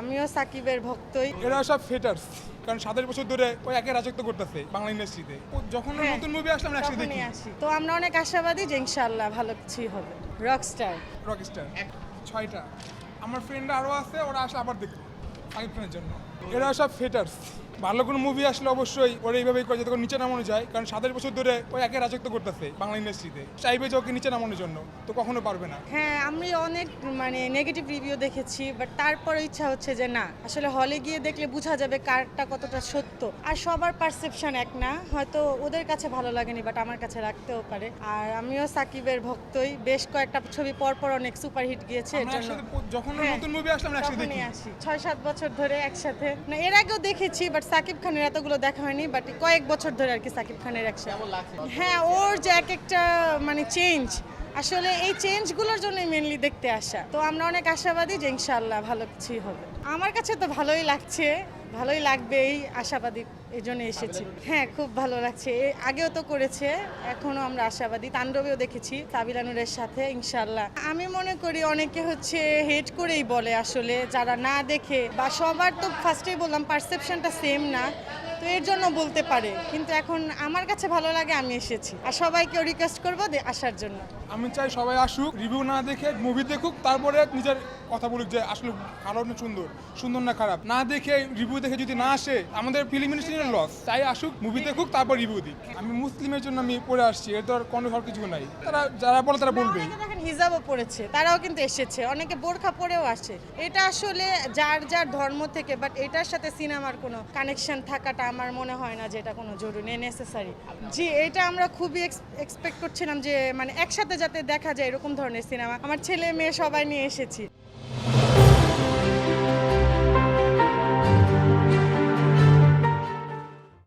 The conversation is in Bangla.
আমিও সাকিবের ভক্তই। এরা সব ফেটার্স, কারণ 27 বছর ধরে ওই একই রাজত্ব করতেছে বাংলা ইন্ডাস্ট্রিতে। যখন নতুন মুভি আসলে আমরা একসাথে দেখি। তো আমরা অনেক আশাবাদী যে ইনশাআল্লাহ ভালো কিছুই হবে। রকস্টার রকস্টার 6টা, আমার ফ্রেন্ড আরও আছে, ওরা আসলে আবার দেখবে সাকিব খানের জন্য। এরা সব ফেটার্স, ভালো কোনো মুভি আসলে অবশ্যই ওরা এইভাবেই করে যাতে নিচে নামানো যায়, কারণ 27 বছর ধরে ওই একই রাজত্ব করতেছে বাংলা ইন্ডাস্ট্রিতে। চাইবে যে ওকে নিচে নামানোর জন্য, তো কখনো পারবে না। হ্যাঁ, আমি অনেক নেগেটিভ রিভিউ দেখেছি, বাট তারপরে ইচ্ছা হচ্ছে যে না, আসলে হলে গিয়ে দেখলে বোঝা যাবে কারটা কতটা সত্য। আর সবার পারসেপশন এক না, হয়তো ওদের কাছে ভালো লাগেনি, বাট আমার কাছে রাখতেও পারে। আর আমিও সাকিবের ভক্তই, বেশ কয়েকটা ছবি পরপর অনেক সুপারহিট গিয়েছে। যখন নতুন মুভি আসলে আমরা একসাথে দেখি। 6-7 বছর ধরে একসাথে, না এর আগেও দেখেছি, বাট সাকিব খানের এতগুলো দেখা হয়নি, বাট কয়েক বছর ধরে আর কি সাকিব খানের একসাথে। হ্যাঁ, ওর যে এক একটা চেঞ্জ, আসলে এই চেঞ্জগুলোর জন্য মেনলি দেখতে আসা। তো আমরা অনেক আশাবাদী যে ইনশাআল্লাহ ভালো কিছুই হবে। আমার কাছে তো ভালোই লাগছে, ভালোই লাগবে, এই আশাবাদী, এই জন্য এসেছি। হ্যাঁ, খুব ভালো লাগছে। আগেও তো করেছে, এখনো আমরা আশাবাদী। তাণ্ডবেও দেখেছি সাবিলা নূরের সাথে, ইনশাআল্লাহ। আমি মনে করি অনেকে হেট করেই বলে, আসলে যারা না দেখে, বা সবার তো ফার্স্টেই বললাম পারসেপশনটা সেম না, তো এর জন্য বলতে পারে। কিন্তু এখন আমার কাছে ভালো লাগে, আমি এসেছি। আর সবাইকেও রিকোয়েস্ট করবো আসার জন্য। আমি চাই সবাই আসুক, রিভিউ না দেখে মুভি দেখুক, তারপরে নিজের কথা বলুক যে আসলে ভালো না সুন্দর, সুন্দর না খারাপ। না দেখে রিভিউ দেখে যদি না আসে, আমাদের ফিল্ম ইন্ডাস্ট্রির লস। তাই আসুক, মুভি দেখুক, তারপর রিভিউ দিক। আমি মুসলিমের জন্য আমি পড়ে আসছি, এর তো আর কোনো হওয়ার কিছু নাই। তারা যারা বলে তারা বলবেই। দেখেন, হিজাবও পড়েছে, তারাও কিন্তু এসেছে, অনেকে বোরখা পরেও আসে। এটা আসলে যার যার ধর্ম থেকে, বাট এটার সাথে সিনেমার কোনো কানেকশন থাকাটা আমার মনে হয় না যে এটা কোনো জরুরি নেসেসারি। জি, এটা আমরা খুবই এক্সপেক্ট করছিলাম যে একসাথে যাতে দেখা যায় এরকম ধরনের সিনেমা। আমার ছেলে মেয়ে সবাই নিয়ে এসেছি।